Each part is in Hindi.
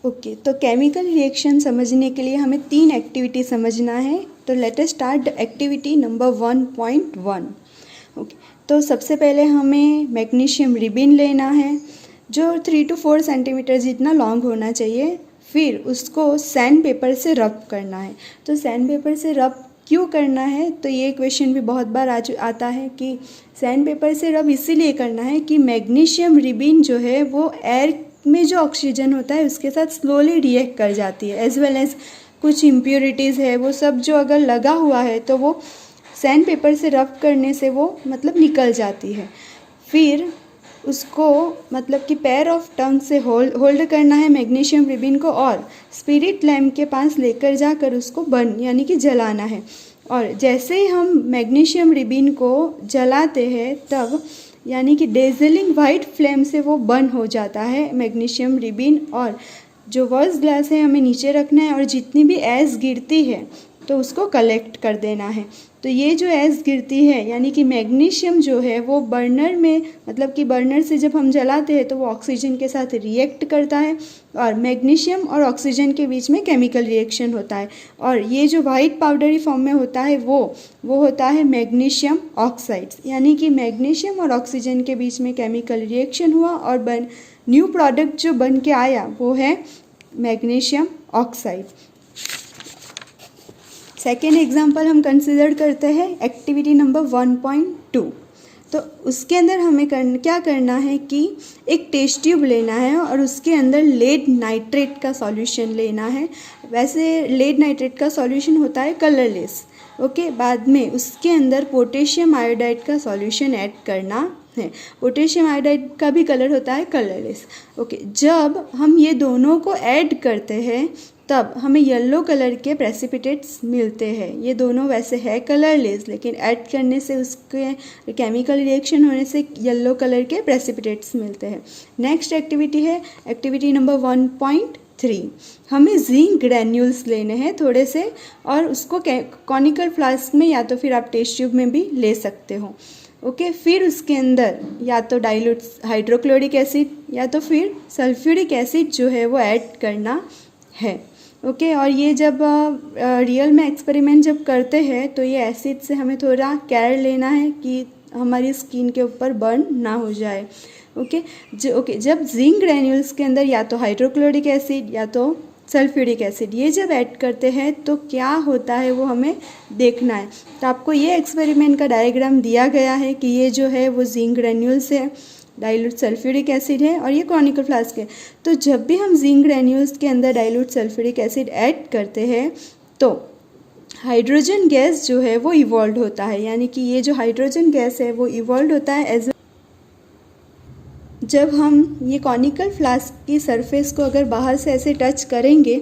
ओके, तो केमिकल रिएक्शन समझने के लिए हमें 3 एक्टिविटी समझना है। तो let us start activity number 1.1। Okay, तो सबसे पहले हमें मैग्नीशियम रिबिन लेना है जो 3 to 4 सेंटीमीटर जितना लॉन्ग होना चाहिए। फिर उसको सैंड पेपर से रब करना है। तो सैंड पेपर से रब क्यों करना है, तो ये क्वेश्चन भी बहुत बार आता है कि सैंड पेपर से रब इसीलिए करना है कि मैग्नीशियम रिबिन जो है वो एयर में जो ऑक्सीजन होता है उसके साथ स्लोली रिएक्ट कर जाती है, एज वेल एज कुछ इम्प्योरिटीज़ है वो सब जो अगर लगा हुआ है तो वो सैंड पेपर से रब करने से वो मतलब निकल जाती है। फिर उसको मतलब कि पेयर ऑफ टंग से होल्ड करना है मैग्नीशियम रिबिन को और स्पिरिट लैम्प के पास लेकर जाकर उसको बर्न यानी कि जलाना है। और जैसे ही हम मैग्नीशियम रिबिन को जलाते हैं तब यानी कि डेजलिंग वाइट फ्लेम से वो बर्न हो जाता है मैग्नीशियम रिबिन। और जो वर्स ग्लास है हमें नीचे रखना है और जितनी भी एस गिरती है तो उसको कलेक्ट कर देना है। तो ये जो एस गिरती है यानी कि मैग्नीशियम जो है वो बर्नर में मतलब कि बर्नर से जब हम जलाते हैं तो वो ऑक्सीजन के साथ रिएक्ट करता है और मैग्नीशियम और ऑक्सीजन के बीच में केमिकल रिएक्शन होता है। और ये जो वाइट पाउडरी फॉर्म में होता है वो होता है मैग्नीशियम ऑक्साइड्स, यानी कि मैग्नीशियम और ऑक्सीजन के बीच में केमिकल रिएक्शन हुआ और न्यू प्रोडक्ट जो बन के आया वो है मैग्नीशियम ऑक्साइड। सेकेंड एग्जाम्पल हम कंसिडर करते हैं एक्टिविटी नंबर 1.2। तो उसके अंदर हमें क्या करना है कि एक टेस्ट ट्यूब लेना है और उसके अंदर लेड नाइट्रेट का सॉल्यूशन लेना है। वैसे लेड नाइट्रेट का सॉल्यूशन होता है कलरलेस। ओके, बाद में उसके अंदर पोटेशियम आयोडाइड का सॉल्यूशन ऐड करना है। पोटेशियम आयोडाइड का भी कलर होता है कलरलेस। ओके, जब हम ये दोनों को ऐड करते हैं तब हमें येलो कलर के प्रेसिपिटेट्स मिलते हैं। ये दोनों वैसे है कलरलेस लेकिन ऐड करने से उसके केमिकल रिएक्शन होने से येलो कलर के प्रेसिपिटेट्स मिलते हैं। नेक्स्ट एक्टिविटी है एक्टिविटी नंबर 1.3। हमें जिंक ग्रैन्यूल्स लेने हैं थोड़े से और उसको कॉनिकल फ्लास्क में या तो फिर आप टेस्ट ट्यूब में भी ले सकते हो। ओके, फिर उसके अंदर या तो डाइल्यूट हाइड्रोक्लोरिक एसिड या तो फिर सल्फ्यूरिक एसिड जो है वो ऐड करना है। ओके, और ये जब रियल में एक्सपेरिमेंट जब करते हैं तो ये एसिड से हमें थोड़ा केयर लेना है कि हमारी स्किन के ऊपर बर्न ना हो जाए। ओके, जब जिंक ग्रैन्यूल्स के अंदर या तो हाइड्रोक्लोरिक एसिड या तो सल्फ्यूरिक एसिड ये जब ऐड करते हैं तो क्या होता है वो हमें देखना है। तो आपको ये एक्सपेरिमेंट का डायग्राम दिया गया है कि ये जो है वो जिंक ग्रैन्यूल्स है, डाइल्यूट सल्फ्यूरिक एसिड है और ये कॉनिकल फ्लास्क है। तो जब भी हम जिंक ग्रैन्यूल्स के अंदर डाइल्यूट सल्फ्यूरिक एसिड ऐड करते हैं तो हाइड्रोजन गैस जो है वो इवॉल्व होता है, यानी कि ये जो हाइड्रोजन गैस है वो इवॉल्व होता है एज जब हम ये कॉनिकल फ्लास्क की सरफेस को अगर बाहर से ऐसे टच करेंगे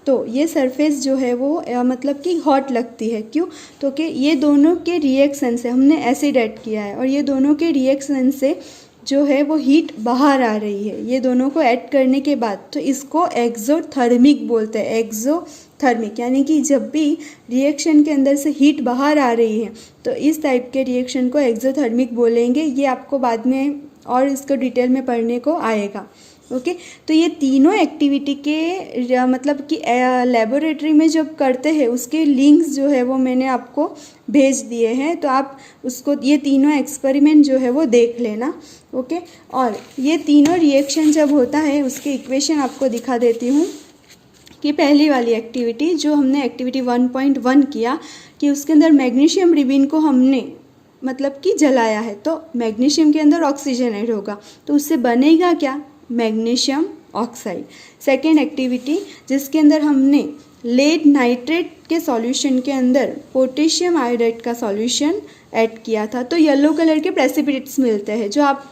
तो ये सरफेस जो है वो मतलब कि हॉट लगती है। क्यों? तो कि ये दोनों के रिएक्शन से हमने एसिड ऐड किया है और ये दोनों के रिएक्शन से जो है वो हीट बाहर आ रही है ये दोनों को ऐड करने के बाद। तो इसको एक्सोथर्मिक बोलते हैं। एक्सोथर्मिक यानी कि जब भी रिएक्शन के अंदर से हीट बाहर आ रही है तो इस टाइप के रिएक्शन को एक्सोथर्मिक बोलेंगे। ये आपको बाद में और इसको डिटेल में पढ़ने को आएगा। ओके, तो ये तीनों एक्टिविटी के मतलब कि लेबोरेटरी में जब करते हैं उसके लिंक्स जो है वो मैंने आपको भेज दिए हैं, तो आप उसको ये तीनों एक्सपेरिमेंट जो है वो देख लेना। ओके, और ये तीनों रिएक्शन जब होता है उसके इक्वेशन आपको दिखा देती हूँ कि पहली वाली एक्टिविटी जो हमने एक्टिविटी 1.1 किया कि उसके अंदर मैग्नीशियम रिबिन को हमने मतलब कि जलाया है तो मैग्नीशियम के अंदर ऑक्सीजन ऐड होगा तो उससे बनेगा क्या, मैग्नीशियम ऑक्साइड। सेकेंड एक्टिविटी जिसके अंदर हमने लेड नाइट्रेट के सॉल्यूशन के अंदर पोटेशियम आयोडाइड का सॉल्यूशन ऐड किया था तो येलो कलर के प्रेसिपिटेट्स मिलते हैं जो आप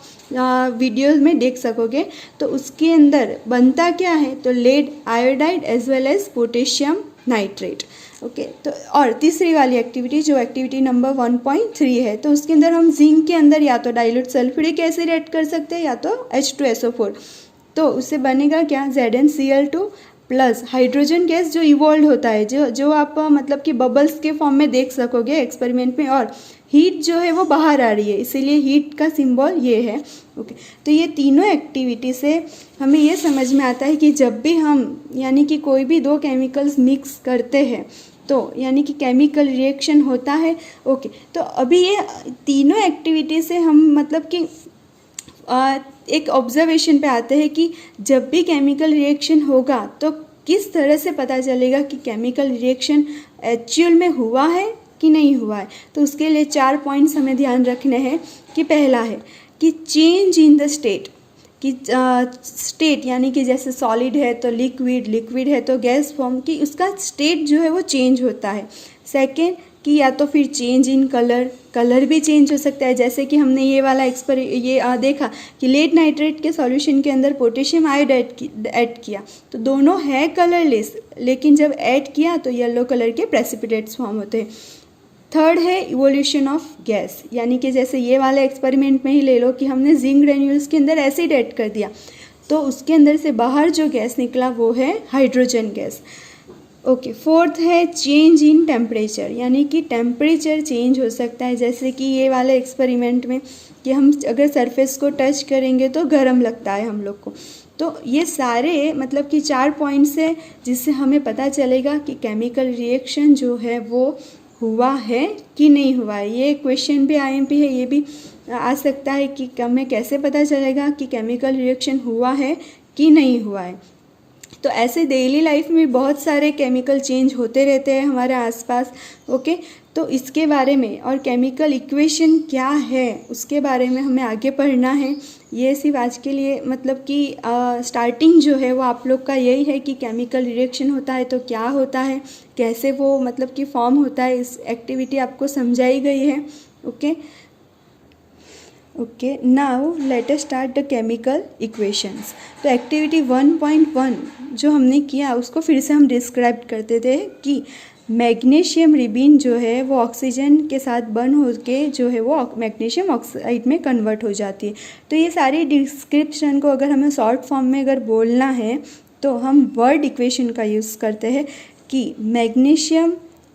वीडियोस में देख सकोगे। तो उसके अंदर बनता क्या है, तो lead iodide as well as potassium nitrate. Okay, तो और तीसरी वाली एक्टिविटी जो एक्टिविटी नंबर 1.3 है तो उसके अंदर हम जिंक के अंदर या तो डाइल्यूट सल्फ्यूरिक एसिड ऐड कर सकते हैं या तो H2SO4। तो उससे बनेगा क्या, ZnCl2 प्लस हाइड्रोजन गैस जो इवॉल्व होता है जो आप मतलब कि बबल्स के फॉर्म में देख सकोगे एक्सपेरिमेंट में। और हीट जो है वो बाहर आ रही है, इसीलिए हीट का सिंबल ये है। ओके, तो ये तीनों एक्टिविटी से हमें ये समझ में आता है कि जब भी हम यानी कि कोई भी दो केमिकल्स मिक्स करते हैं तो यानी कि केमिकल रिएक्शन होता है। ओके, तो अभी ये तीनों एक्टिविटी से हम मतलब कि एक ऑब्जर्वेशन पे आते हैं कि जब भी केमिकल रिएक्शन होगा तो किस तरह से पता चलेगा कि केमिकल रिएक्शन एक्चुअल में हुआ है कि नहीं हुआ है। तो उसके लिए 4 पॉइंट्स हमें ध्यान रखने हैं कि पहला है कि चेंज इन द स्टेट, कि स्टेट यानी कि जैसे सॉलिड है तो लिक्विड, लिक्विड है तो गैस फॉर्म, कि उसका स्टेट जो है वो चेंज होता है। सेकेंड कि या तो फिर चेंज इन कलर, कलर भी चेंज हो सकता है, जैसे कि हमने ये वाला देखा कि लेड नाइट्रेट के सॉल्यूशन के अंदर पोटेशियम आयोडाइड ऐड किया तो दोनों है कलरलेस, लेकिन जब ऐड किया तो येलो कलर के प्रेसिपिटेट्स फॉर्म होते हैं। थर्ड है इवोल्यूशन ऑफ गैस, यानी कि जैसे ये वाले एक्सपेरिमेंट में ही ले लो कि हमने जिंक ग्रेन्यूल्स के अंदर एसिड ऐड कर दिया तो उसके अंदर से बाहर जो गैस निकला वो है हाइड्रोजन गैस। ओके, फोर्थ है चेंज इन टेम्परेचर, यानी कि टेम्परेचर चेंज हो सकता है, जैसे कि ये वाले एक्सपेरिमेंट में कि हम अगर सरफेस को टच करेंगे तो गर्म लगता है हम लोग को। तो ये सारे मतलब कि 4 पॉइंट्स है जिससे हमें पता चलेगा कि केमिकल रिएक्शन जो है वो हुआ है कि नहीं हुआ है। ये क्वेश्चन भी IMP है, ये भी आ सकता है कि हमें कैसे पता चलेगा कि केमिकल रिएक्शन हुआ है कि नहीं हुआ है। तो ऐसे डेली लाइफ में बहुत सारे केमिकल चेंज होते रहते हैं हमारे आसपास। ओके, तो इसके बारे में और केमिकल इक्वेशन क्या है उसके बारे में हमें आगे पढ़ना है। ये सिर्फ आज के लिए मतलब कि स्टार्टिंग जो है वो आप लोग का यही है कि केमिकल रिएक्शन होता है तो क्या होता है, कैसे वो मतलब कि फॉर्म होता है, इस एक्टिविटी आपको समझाई गई है। Okay, now let us start the chemical equations. तो एक्टिविटी 1.1 जो हमने किया उसको फिर से हम डिस्क्राइब करते थे कि मैग्नीशियम रिबीन जो है वो ऑक्सीजन के साथ बर्न होके जो है वो मैग्नीशियम ऑक्साइड में कन्वर्ट हो जाती है। तो ये सारी डिस्क्रिप्शन को अगर हमें शॉर्ट फॉर्म में अगर बोलना है तो हम वर्ड इक्वेशन का यूज़ करते हैं कि मैग्नीशियम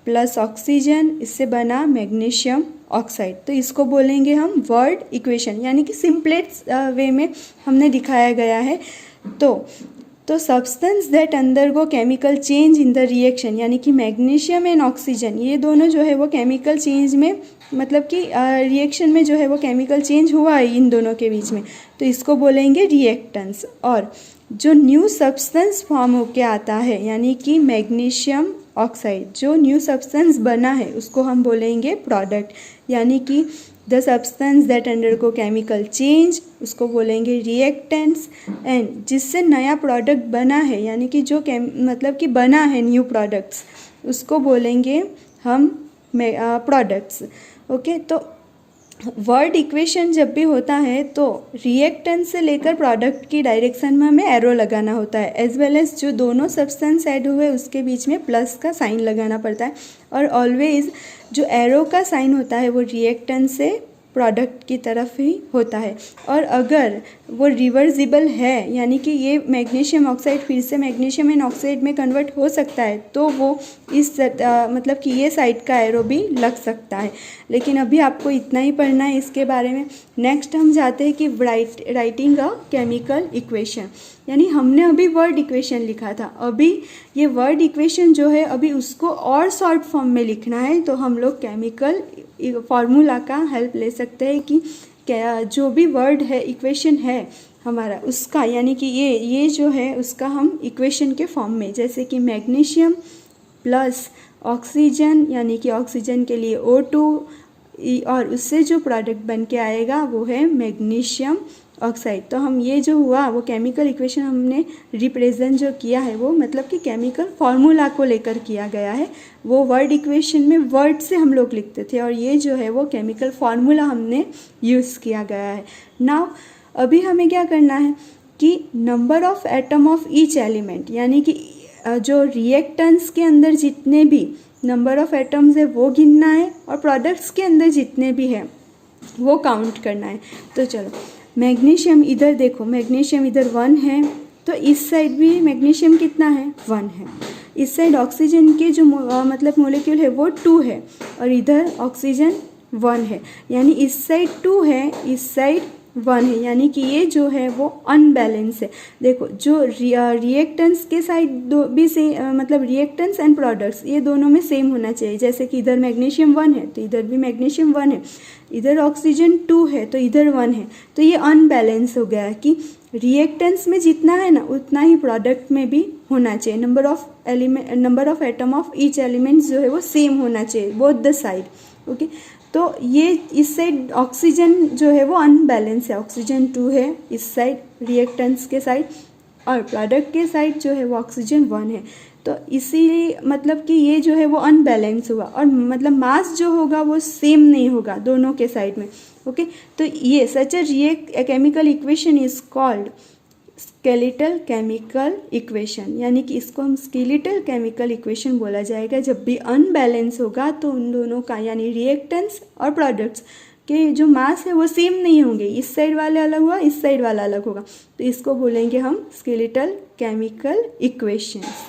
प्लस ऑक्सीजन, इससे बना मैग्नीशियम ऑक्साइड। तो इसको बोलेंगे हम वर्ड इक्वेशन, यानी कि सिंपलेस्ट वे में हमने दिखाया गया है। तो substance that undergo chemical change in the reaction, यानी कि मैग्नीशियम एंड ऑक्सीजन ये दोनों जो है वो केमिकल चेंज में मतलब कि रिएक्शन में जो है वो केमिकल चेंज हुआ है इन दोनों के बीच में, तो इसको बोलेंगे रिएक्टेंस। और जो न्यू सब्सटेंस फॉर्म होके आता है यानी कि मैग्नीशियम ऑक्साइड, जो न्यू सब्सटेंस बना है उसको हम बोलेंगे प्रोडक्ट, यानी कि the substance that undergo chemical change उसको बोलेंगे रिएक्टेंट्स। एंड जिससे नया प्रोडक्ट बना है यानी कि जो मतलब कि बना है न्यू प्रोडक्ट्स उसको बोलेंगे हम प्रोडक्ट्स। ओके, तो वर्ड इक्वेशन जब भी होता है तो रिएक्टेंट से लेकर प्रोडक्ट की डायरेक्शन में हमें एरो लगाना होता है, एज वेल एज जो दोनों सब्सटेंस ऐड हुए उसके बीच में प्लस का साइन लगाना पड़ता है। और ऑलवेज जो एरो का साइन होता है वो रिएक्टेंट से प्रोडक्ट की तरफ ही होता है। और अगर वो रिवर्सिबल है यानी कि ये मैग्नीशियम ऑक्साइड फिर से मैग्नीशियम एंड ऑक्साइड में कन्वर्ट हो सकता है तो वो इस मतलब कि ये साइड का एरो भी लग सकता है। लेकिन अभी आपको इतना ही पढ़ना है इसके बारे में। नेक्स्ट हम जाते हैं कि राइटिंग अ केमिकल इक्वेशन, यानी हमने अभी वर्ड इक्वेशन लिखा था, अभी ये वर्ड इक्वेशन जो है अभी उसको और शॉर्ट फॉर्म में लिखना है। तो हम लोग केमिकल फार्मूला का हेल्प ले सकते हैं कि क्या जो भी वर्ड है इक्वेशन है हमारा उसका यानी कि ये जो है उसका हम इक्वेशन के फॉर्म में, जैसे कि मैग्नीशियम प्लस ऑक्सीजन यानी कि ऑक्सीजन के लिए O2 और उससे जो प्रोडक्ट बन के आएगा वो है मैग्नीशियम ऑक्साइड। तो हम ये जो हुआ वो केमिकल इक्वेशन हमने रिप्रेजेंट जो किया है वो मतलब कि केमिकल फार्मूला को लेकर किया गया है। वो वर्ड इक्वेशन में वर्ड से हम लोग लिखते थे और ये जो है वो केमिकल फार्मूला हमने यूज़ किया गया है। नाउ अभी हमें क्या करना है कि number of atom of each element, यानी कि जो रिएक्टेंट्स के अंदर जितने भी नंबर ऑफ एटम्स है वो गिनना है और प्रोडक्ट्स के अंदर जितने भी है वो काउंट करना है। तो चलो मैग्नीशियम इधर देखो, मैग्नीशियम इधर 1 है तो इस साइड भी मैग्नीशियम कितना है 1 है। इस साइड ऑक्सीजन के जो मतलब मोलिक्यूल है वो 2 है और इधर ऑक्सीजन 1 है, यानी इस साइड 2 है, इस साइड 1 है, यानी कि ये जो है वो अनबैलेंस है। देखो जो रिएक्टेंस के साइड दो भी से मतलब रिएक्टेंस एंड प्रोडक्ट्स ये दोनों में सेम होना चाहिए। जैसे कि इधर मैग्नीशियम 1 है तो इधर भी मैग्नीशियम 1 है, इधर ऑक्सीजन 2 है तो इधर 1 है, तो ये अनबैलेंस हो गया कि रिएक्टेंस में जितना है ना उतना ही प्रोडक्ट में भी होना चाहिए। Number of atom of each elements जो है वो सेम होना चाहिए बोथ द साइड। ओके, तो ये इस साइड ऑक्सीजन जो है वो अनबैलेंस है, ऑक्सीजन 2 है इस साइड रिएक्टेंस के साइड, और प्रोडक्ट के साइड जो है वो ऑक्सीजन 1 है। तो इसीलिए मतलब कि ये जो है वो अनबैलेंस हुआ, और मतलब मास जो होगा वो सेम नहीं होगा दोनों के साइड में। ओके, तो ये such a chemical equation is called skeletal chemical equation, यानी कि इसको हम स्केलेटल केमिकल इक्वेशन बोला जाएगा। जब भी अनबैलेंस होगा तो उन दोनों का यानी रिएक्टेंट्स और प्रोडक्ट्स के जो मास है वो सेम नहीं होंगे, इस साइड वाले अलग हुआ, इस साइड वाला अलग होगा, तो इसको बोलेंगे हम स्केलेटल केमिकल इक्वेशंस।